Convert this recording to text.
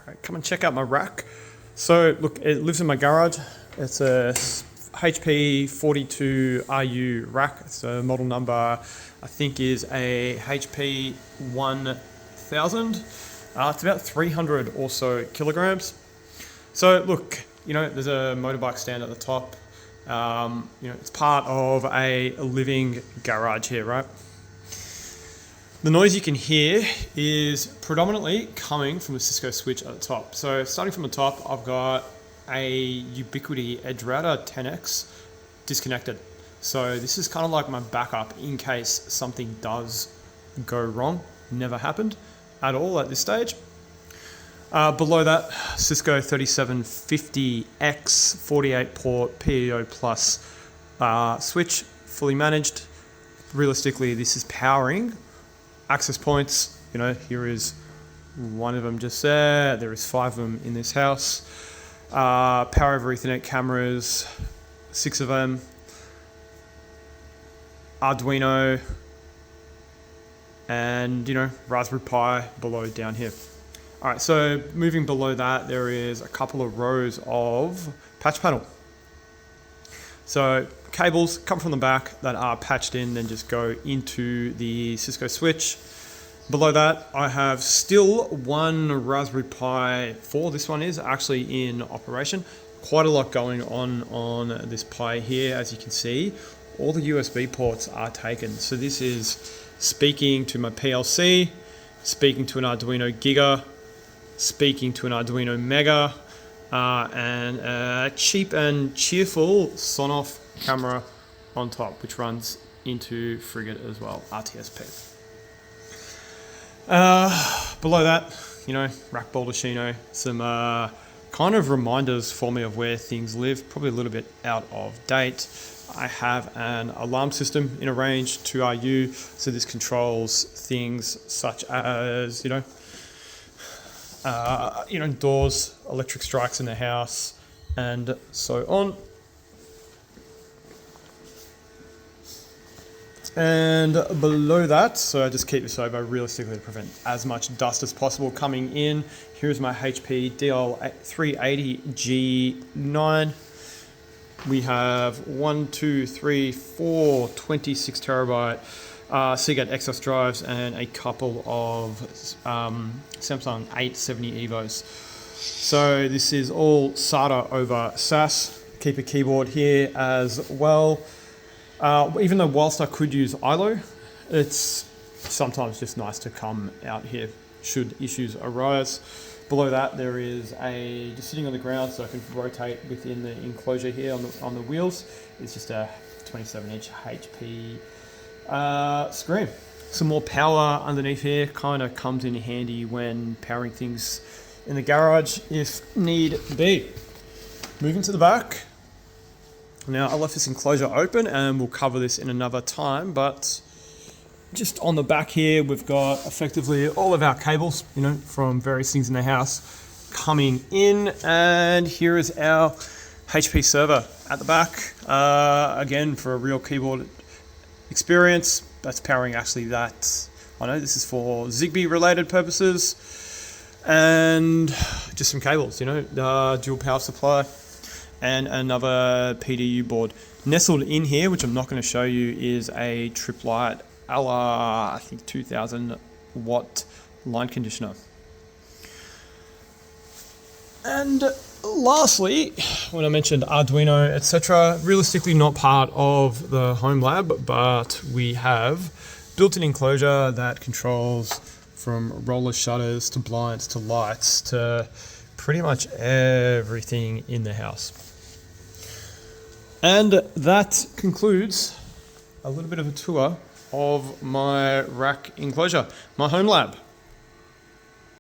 Alright, come and check out my rack. So look, it lives in my garage. It's a HP 42RU rack. It's a model number, I think is a HP 1000. It's about 300 or so kilograms. So look, there's a motorbike stand at the top. It's part of a living garage here, right? The noise you can hear is predominantly coming from the Cisco switch at the top. So starting from the top, I've got a Ubiquiti Edge Router 10X disconnected. So this is kind of like my backup in case something does go wrong. Never happened at all at this stage. Below that, Cisco 3750X 48 port POE plus switch, fully managed. Realistically, this is powering access points. Here is one of them just there. There is 5 of them in this house. Power over Ethernet cameras, 6 of them. Arduino, and Raspberry Pi below down here. All right, so moving below that, there is a couple of rows of patch panel. So cables come from the back that are patched in, then just go into the Cisco switch. Below that, I have still one Raspberry Pi 4. This one is actually in operation. Quite a lot going on this Pi here, as you can see. All the USB ports are taken. So this is speaking to my PLC, speaking to an Arduino Giga, speaking to an Arduino Mega, and a cheap and cheerful Sonoff camera on top, which runs into Frigate as well, RTSP. Below that, rack Baldacchino, some kind of reminders for me of where things live, probably a little bit out of date. I have an alarm system in a range 2RU, so this controls things such as, doors, electric strikes in the house, and so on. And below that, so I just keep this over realistically to prevent as much dust as possible coming in. Here's my HP DL380 G9. We have 26 terabyte Seagate Exos drives and a couple of Samsung 870 EVOs. So this is all SATA over SAS. Keep a keyboard here as well. Even though whilst I could use ILO, it's sometimes just nice to come out here should issues arise. Below that, there is just sitting on the ground, so I can rotate within the enclosure here on the wheels. It's just a 27-inch HP screen. Some more power underneath here kind of comes in handy when powering things in the garage if need be. Moving to the back. Now, I left this enclosure open and we'll cover this in another time, but just on the back here, we've got effectively all of our cables, from various things in the house coming in. And here is our HP server at the back. Again, for a real keyboard experience, that's powering actually that. I know this is for Zigbee related purposes. And just some cables, dual power supply and another PDU board. Nestled in here, which I'm not going to show you, is a Trip Light I think 2000 watt line conditioner. And lastly, when I mentioned Arduino, etc., realistically not part of the HomeLab, but we have built an enclosure that controls from roller shutters to blinds to lights to pretty much everything in the house. And that concludes a little bit of a tour of my rack enclosure, my HomeLab.